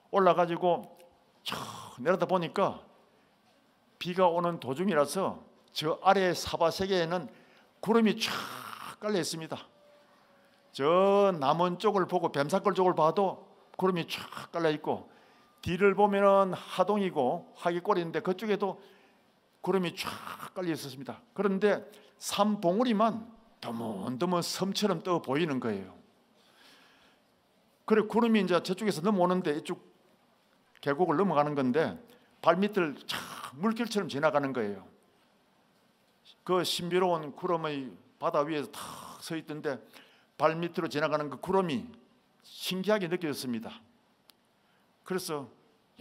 올라가지고 쫙 내려다 보니까 비가 오는 도중이라서 저 아래 사바세계에는 구름이 쫙 깔려 있습니다. 저 남원 쪽을 보고 뱀사골 쪽을 봐도 구름이 쫙 깔려 있고, 뒤를 보면은 하동이고 화기골인데 그쪽에도 구름이 쫙 깔려 있었습니다. 그런데 산 봉우리만 드문드문 섬처럼 떠 보이는 거예요. 그래 구름이 이제 저쪽에서 넘어오는데 이쪽 계곡을 넘어가는 건데 발밑을 쫙 물길처럼 지나가는 거예요. 그 신비로운 구름의 바다 위에서 탁 서 있던데 발밑으로 지나가는 그 구름이 신기하게 느껴졌습니다. 그래서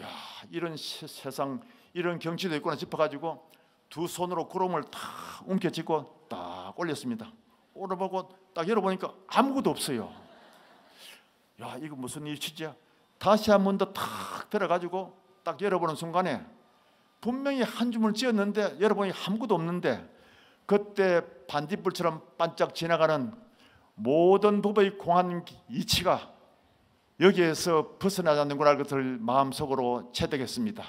야, 이런 세상, 이런 경치도 있구나 싶어가지고 두 손으로 구름을 탁 움켜쥐고 딱 올렸습니다. 올려보고 딱 열어보니까 아무것도 없어요. 야, 이거 무슨 일이지? 다시 한 번 더 탁 들어가지고 딱 열어보는 순간에 분명히 한 줌을 찧었는데 열어보니 아무것도 없는데, 그때 반딧불처럼 반짝 지나가는 모든 법의 공한 이치가 여기에서 벗어나지 않는구나 것을 마음속으로 체득했습니다.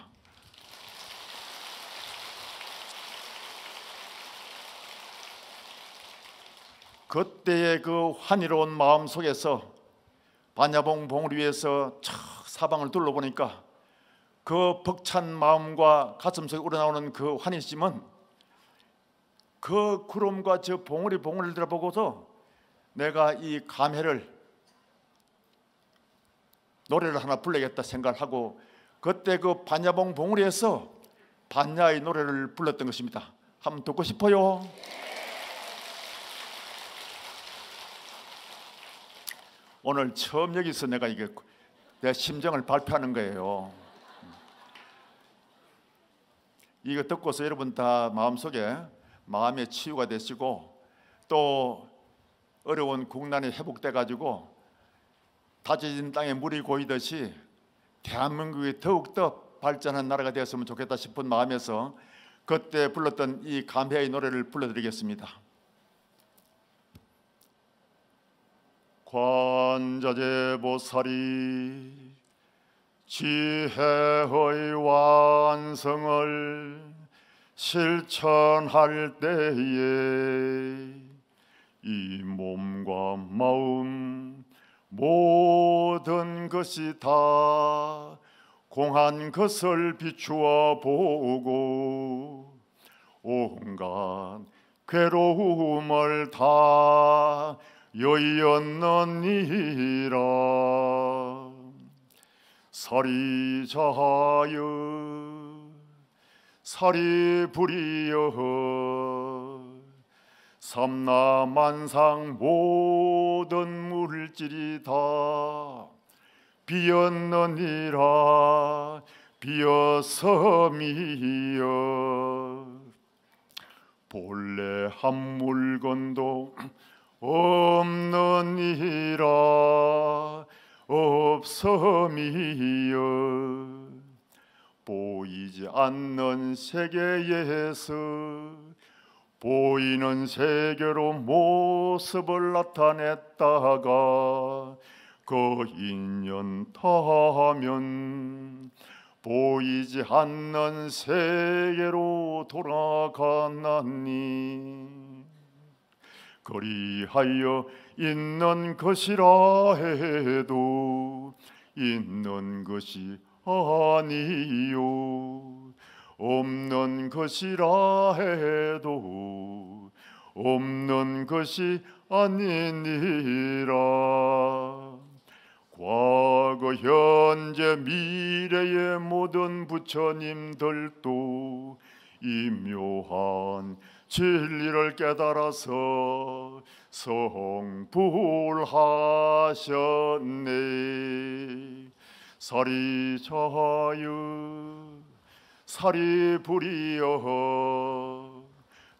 그때의 그 환희로운 마음 속에서 반야봉 봉우리 위에서 촥 사방을 둘러보니까 그 벅찬 마음과 가슴속에 우러나오는 그 환희심은 그 구름과 저 봉우리 봉우리를 들어보고서 내가 이 감회를 노래를 하나 불러야겠다 생각하고 그때 그 반야봉 봉우리에서 반야의 노래를 불렀던 것입니다. 한번 듣고 싶어요. 오늘 처음 여기서 내가 내 심정을 발표하는 거예요. 이거 듣고서 여러분 다 마음속에 마음의 치유가 되시고 또 어려운 국난이 회복돼 가지고 다져진 땅에 물이 고이듯이 대한민국이 더욱더 발전한 나라가 되었으면 좋겠다 싶은 마음에서 그때 불렀던 이 감회의 노래를 불러드리겠습니다. 관자재보살이 지혜의 완성을 실천할 때에 이 몸과 마음 모든 것이 다 공한 것을 비추어 보고 온갖 괴로움을 다 여의었느니라. 살이 자하여 살이 불이여 삼라만상 모든 물질이 다 비었느니라. 비었음이여 본래 한 물건도 없느니라. 없음이여 보이지 않는 세계에서 보이는 세계로 모습을 나타냈다가 그 인연 타면 보이지 않는 세계로 돌아가나니 그리하여 있는 것이라 해도 있는 것이 아니요 없는 것이라 해도 없는 것이 아니니라. 과거 현재 미래의 모든 부처님들도 이 묘한 진리를 깨달아서 성불하셨네. 살이 자하여 살이 불이여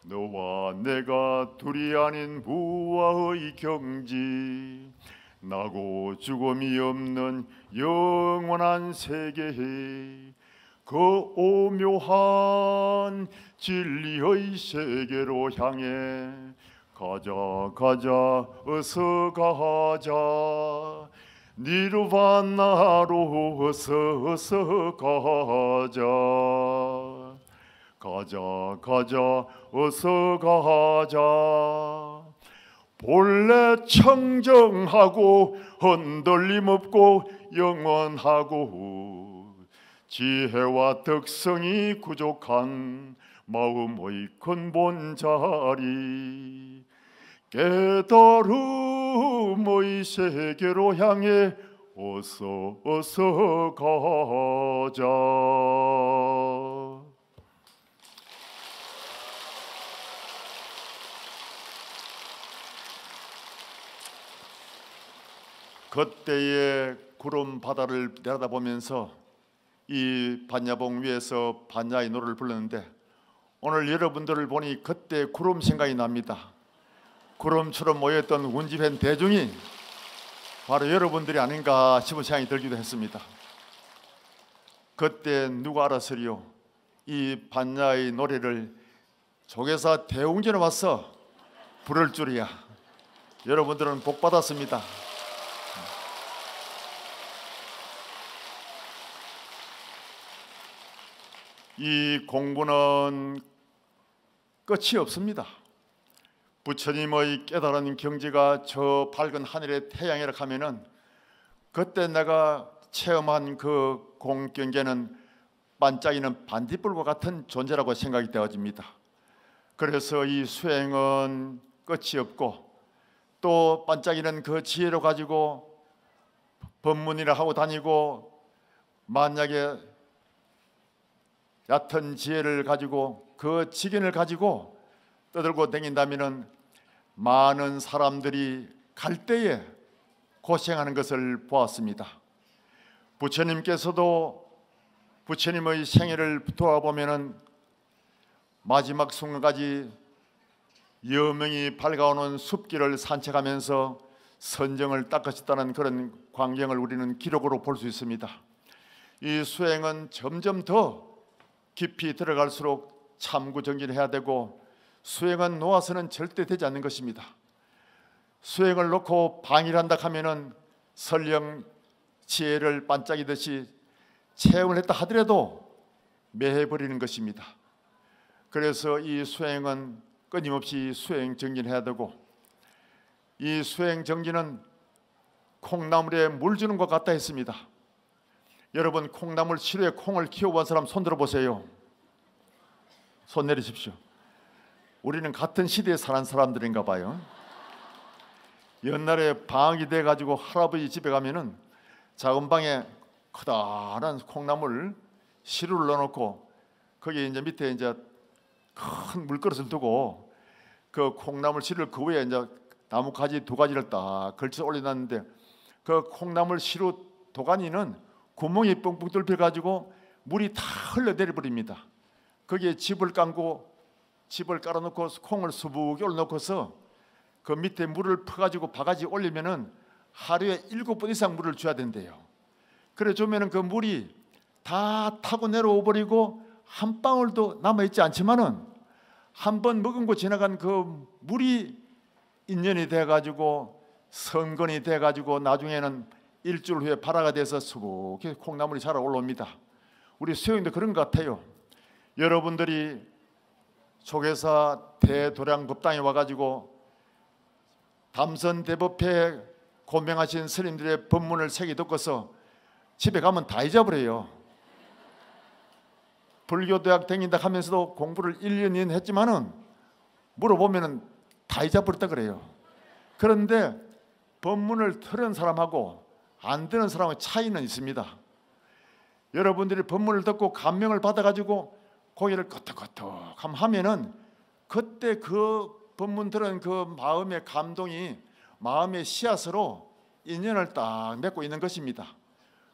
너와 내가 둘이 아닌 무아의 경지 나고 죽음이 없는 영원한 세계에 그 오묘한 진리의 세계로 향해 가자 가자 어서 가자 니르바나로 어서 가자 가자 가자 어서 가자 본래 청정하고 흔들림 없고 영원하고 지혜와 덕성이 부족한 마음의 근본 자리 깨달음의 세계로 향해 어서 가자. 그때의 구름 바다를 내려다보면서 이 반야봉 위에서 반야의 노래를 불렀는데 오늘 여러분들을 보니 그때 구름 생각이 납니다. 구름처럼 모였던 운집한 대중이 바로 여러분들이 아닌가 싶은 생각이 들기도 했습니다. 그때 누가 알았으리요? 이 반야의 노래를 조계사 대웅전에 와서 부를 줄이야. 여러분들은 복 받았습니다. 이 공부는 끝이 없습니다. 부처님의 깨달은 경지가 저 밝은 하늘의 태양이라 하면은 그때 내가 체험한 그 공경계는 반짝이는 반딧불과 같은 존재라고 생각이 되어집니다. 그래서 이 수행은 끝이 없고 또 반짝이는 그 지혜를 가지고 법문이라 하고 다니고 만약에 얕은 지혜를 가지고 그 지견을 가지고 떠들고 다닌다면 많은 사람들이 갈 때에 고생하는 것을 보았습니다. 부처님께서도 부처님의 생애를 돌아보면 마지막 순간까지 여명이 밝아오는 숲길을 산책하면서 선정을 닦으셨다는 그런 광경을 우리는 기록으로 볼 수 있습니다. 이 수행은 점점 더 깊이 들어갈수록 참구정진해야 되고 수행은 놓아서는 절대 되지 않는 것입니다. 수행을 놓고 방해를 한다 하면은 설령 지혜를 반짝이듯이 체험을 했다 하더라도 매해버리는 것입니다. 그래서 이 수행은 끊임없이 수행 정진해야 되고 이 수행 정진은 콩나물에 물 주는 것 같다 했습니다. 여러분 콩나물 시루에 콩을 키워본 사람 손 들어보세요. 손 내리십시오. 우리는 같은 시대에 사는 사람들인가 봐요. 옛날에 방학이 돼가지고 할아버지 집에 가면은 작은 방에 커다란 콩나물 시루를 넣어놓고 거기에 이제 밑에 이제 큰 물그릇을 두고 그 콩나물 시루를 그 위에 이제 나무 가지 두 가지를 딱 걸쳐 올려놨는데 그 콩나물 시루 도가니는 구멍이 뻥뻥 뚫려 가지고 물이 다 흘러내려 버립니다. 거기에 집을 깔아놓고 콩을 수북이 올려놓고서 그 밑에 물을 퍼가지고 바가지 올리면은 하루에 7번 이상 물을 줘야 된대요. 그래 주면은 그 물이 다 타고 내려오 버리고 한 방울도 남아있지 않지만은 한 번 머금고 지나간 그 물이 인연이 돼가지고 선건이 돼가지고 나중에는 일주일 후에 발화가 돼서 수북히 콩나물이 자라 올라옵니다. 우리 수행도 그런 것 같아요. 여러분들이 조계사 대도량법당에 와가지고 담선대법회 고명하신 스님들의 법문을 새기 듣고서 집에 가면 다 잊어버려요. 불교대학 다닌다 하면서도 공부를 1년 2년 했지만은 물어보면은 다 잊어버렸다 그래요. 그런데 법문을 들은 사람하고 안 듣는 사람의 차이는 있습니다. 여러분들이 법문을 듣고 감명을 받아가지고 고개를 끄덕끄덕 하면은 그때 그 법문 들은 그 마음의 감동이 마음의 씨앗으로 인연을 딱 맺고 있는 것입니다.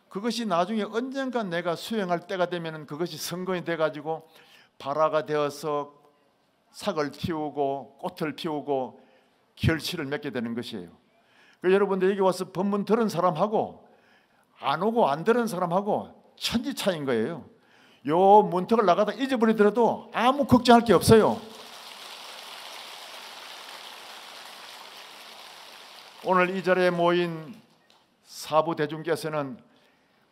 그것이 나중에 언젠가 내가 수행할 때가 되면 그것이 성건이 돼가지고 발화가 되어서 삭을 틔우고 꽃을 피우고 결실을 맺게 되는 것이에요. 여러분들 여기 와서 법문 들은 사람하고 안 오고 안 들은 사람하고 천지 차이인 거예요. 요 문턱을 나가다 잊어버리더라도 아무 걱정할 게 없어요. 오늘 이 자리에 모인 사부 대중께서는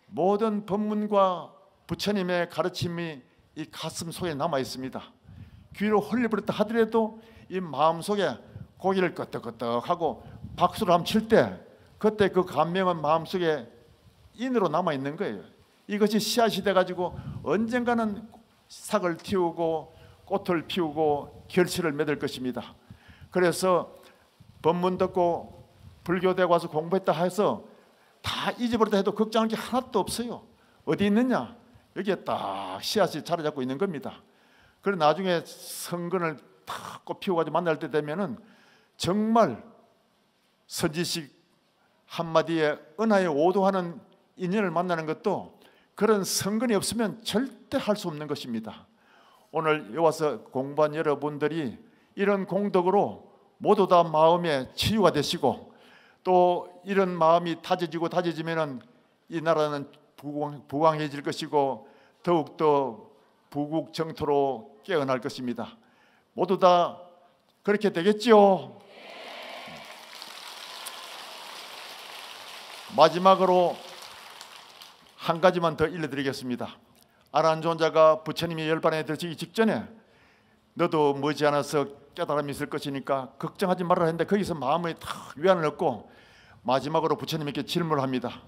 모든 법문과 부처님의 가르침이 이 가슴 속에 남아 있습니다. 귀로 흘려버렸다 하더라도 이 마음 속에 고개를 끄덕끄덕하고 박수를 한번 칠 때 그때 그 감명은 마음 속에 인으로 남아 있는 거예요. 이것이 씨앗이 돼가지고 언젠가는 삭을 틔우고 꽃을 피우고 결실을 맺을 것입니다. 그래서 법문 듣고 불교대 와서 공부했다 해서 다 잊어버렸다 해도 걱정할 게 하나도 없어요. 어디 있느냐? 여기에 딱 씨앗이 자리 잡고 있는 겁니다. 그래 나중에 성근을 탁 꽃 피워가지고 만날 때 되면은 정말 선지식 한마디에 은하에 오도하는 인연을 만나는 것도 그런 성근이 없으면 절대 할 수 없는 것입니다. 오늘 여기 와서 공부한 여러분들이 이런 공덕으로 모두 다 마음의 치유가 되시고 또 이런 마음이 다져지면은 이 나라는 부강해질 것이고 더욱더 부국정토로 깨어날 것입니다. 모두 다 그렇게 되겠죠? 마지막으로 한 가지만 더 일러드리겠습니다. 아란존자가 부처님이 열반에 들어지기 직전에 너도 머지않아서 깨달음이 있을 것이니까 걱정하지 말아라 했는데 거기서 마음에 탁 위안을 얻고 마지막으로 부처님께 질문을 합니다.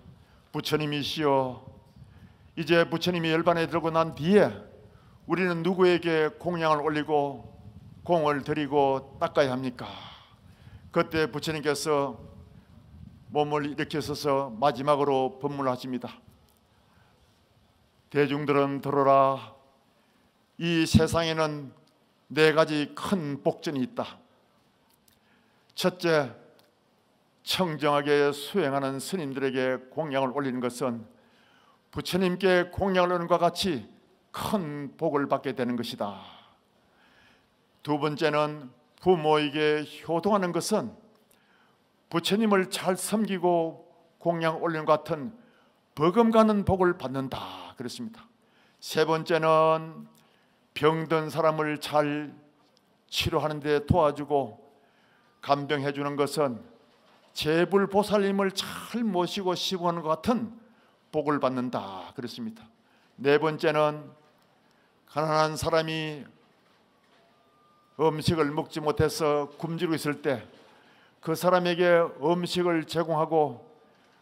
부처님이시여, 이제 부처님이 열반에 들고 난 뒤에 우리는 누구에게 공양을 올리고 공을 드리고 닦아야 합니까? 그때 부처님께서 몸을 일으켜서서 마지막으로 법문하십니다. 대중들은 들어라. 이 세상에는 네 가지 큰 복전이 있다. 첫째, 청정하게 수행하는 스님들에게 공양을 올리는 것은 부처님께 공양을 올리는 것과 같이 큰 복을 받게 되는 것이다. 두 번째는 부모에게 효도하는 것은 부처님을 잘 섬기고 공양 올리는 것 같은 버금가는 복을 받는다 그랬습니다. 세 번째는 병든 사람을 잘 치료하는 데 도와주고 간병해 주는 것은 제불보살님을 잘 모시고 시부하는 것 같은 복을 받는다 그랬습니다. 네 번째는 가난한 사람이 음식을 먹지 못해서 굶주리고 있을 때 그 사람에게 음식을 제공하고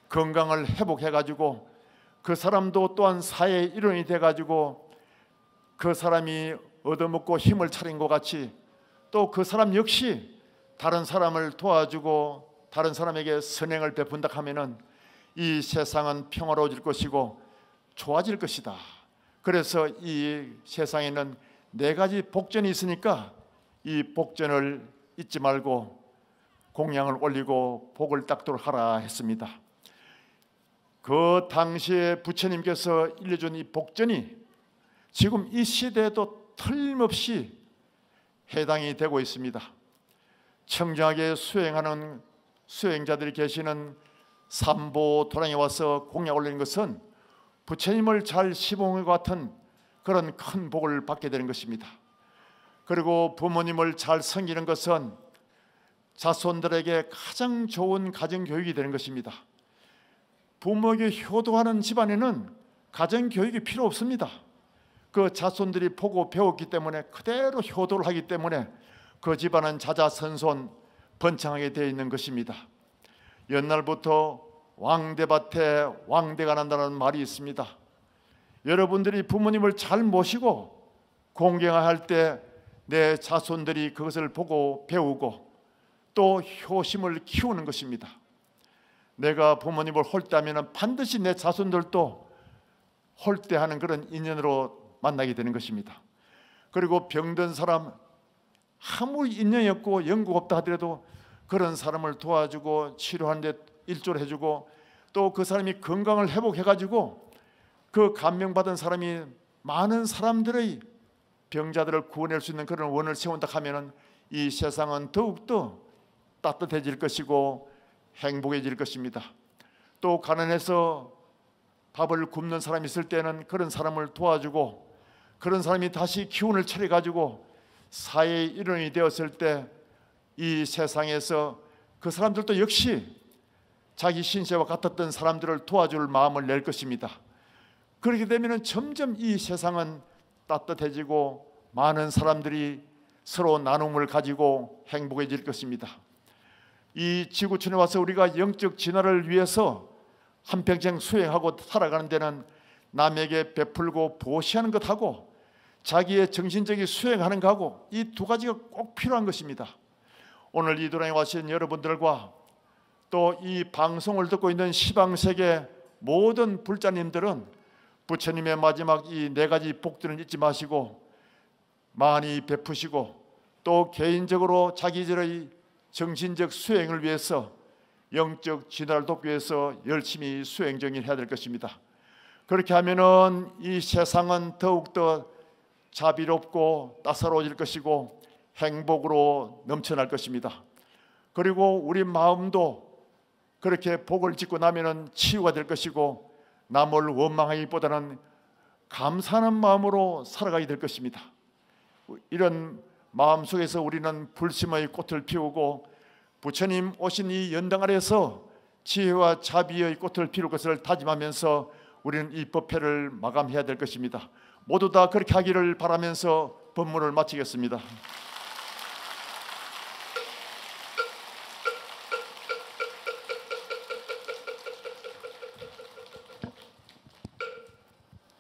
건강을 회복해 가지고 그 사람도 또한 사회의 일원이 돼 가지고 그 사람이 얻어먹고 힘을 차린 것 같이 또 그 사람 역시 다른 사람을 도와주고 다른 사람에게 선행을 베푼다 하면은 이 세상은 평화로워질 것이고 좋아질 것이다. 그래서 이 세상에는 네 가지 복전이 있으니까 이 복전을 잊지 말고 공양을 올리고 복을 닦도록 하라 했습니다. 그 당시에 부처님께서 일러준 이 복전이 지금 이 시대에도 틀림없이 해당이 되고 있습니다. 청정하게 수행하는 수행자들이 계시는 삼보 도량에 와서 공양 올리는 것은 부처님을 잘 시봉한 것 같은 그런 큰 복을 받게 되는 것입니다. 그리고 부모님을 잘 섬기는 것은 자손들에게 가장 좋은 가정교육이 되는 것입니다. 부모에게 효도하는 집안에는 가정교육이 필요 없습니다. 그 자손들이 보고 배웠기 때문에 그대로 효도를 하기 때문에 그 집안은 자자선손 번창하게 되어 있는 것입니다. 옛날부터 왕대밭에 왕대가 난다는 말이 있습니다. 여러분들이 부모님을 잘 모시고 공경할 때 내 자손들이 그것을 보고 배우고 또 효심을 키우는 것입니다. 내가 부모님을 홀대하면 반드시 내 자손들도 홀대하는 그런 인연으로 만나게 되는 것입니다. 그리고 병든 사람 아무리 인연이 없고 연고가 없다 하더라도 그런 사람을 도와주고 치료하는 데 일조를 해주고 또 그 사람이 건강을 회복해가지고 그 감명받은 사람이 많은 사람들의 병자들을 구원할 수 있는 그런 원을 세운다 하면은 이 세상은 더욱더 따뜻해질 것이고 행복해질 것입니다. 또 가난해서 밥을 굶는 사람이 있을 때는 그런 사람을 도와주고 그런 사람이 다시 기운을 차려 가지고 사회의 일원이 되었을 때 이 세상에서 그 사람들도 역시 자기 신세와 같았던 사람들을 도와줄 마음을 낼 것입니다. 그렇게 되면 점점 이 세상은 따뜻해지고 많은 사람들이 서로 나눔을 가지고 행복해질 것입니다. 이 지구촌에 와서 우리가 영적 진화를 위해서 한평생 수행하고 살아가는 데는 남에게 베풀고 보시하는 것하고 자기의 정신적인 수행하는 것하고 이 두 가지가 꼭 필요한 것입니다. 오늘 이 도량에 와신 여러분들과 또 이 방송을 듣고 있는 시방세계 모든 불자님들은 부처님의 마지막 이 네 가지 복들을 잊지 마시고 많이 베푸시고 또 개인적으로 자기들의 정신적 수행을 위해서 영적 진화를 돕기 위해서 열심히 수행 정리해야 될 것입니다. 그렇게 하면은 이 세상은 더욱더 자비롭고 따사로워질 것이고 행복으로 넘쳐날 것입니다. 그리고 우리 마음도 그렇게 복을 짓고 나면은 치유가 될 것이고 남을 원망하기보다는 감사하는 마음으로 살아가게 될 것입니다. 이런 마음 속에서 우리는 불심의 꽃을 피우고 부처님 오신 이 연당 아래에서 지혜와 자비의 꽃을 피울 것을 다짐하면서 우리는 이 법회를 마감해야 될 것입니다. 모두 다 그렇게 하기를 바라면서 법문을 마치겠습니다.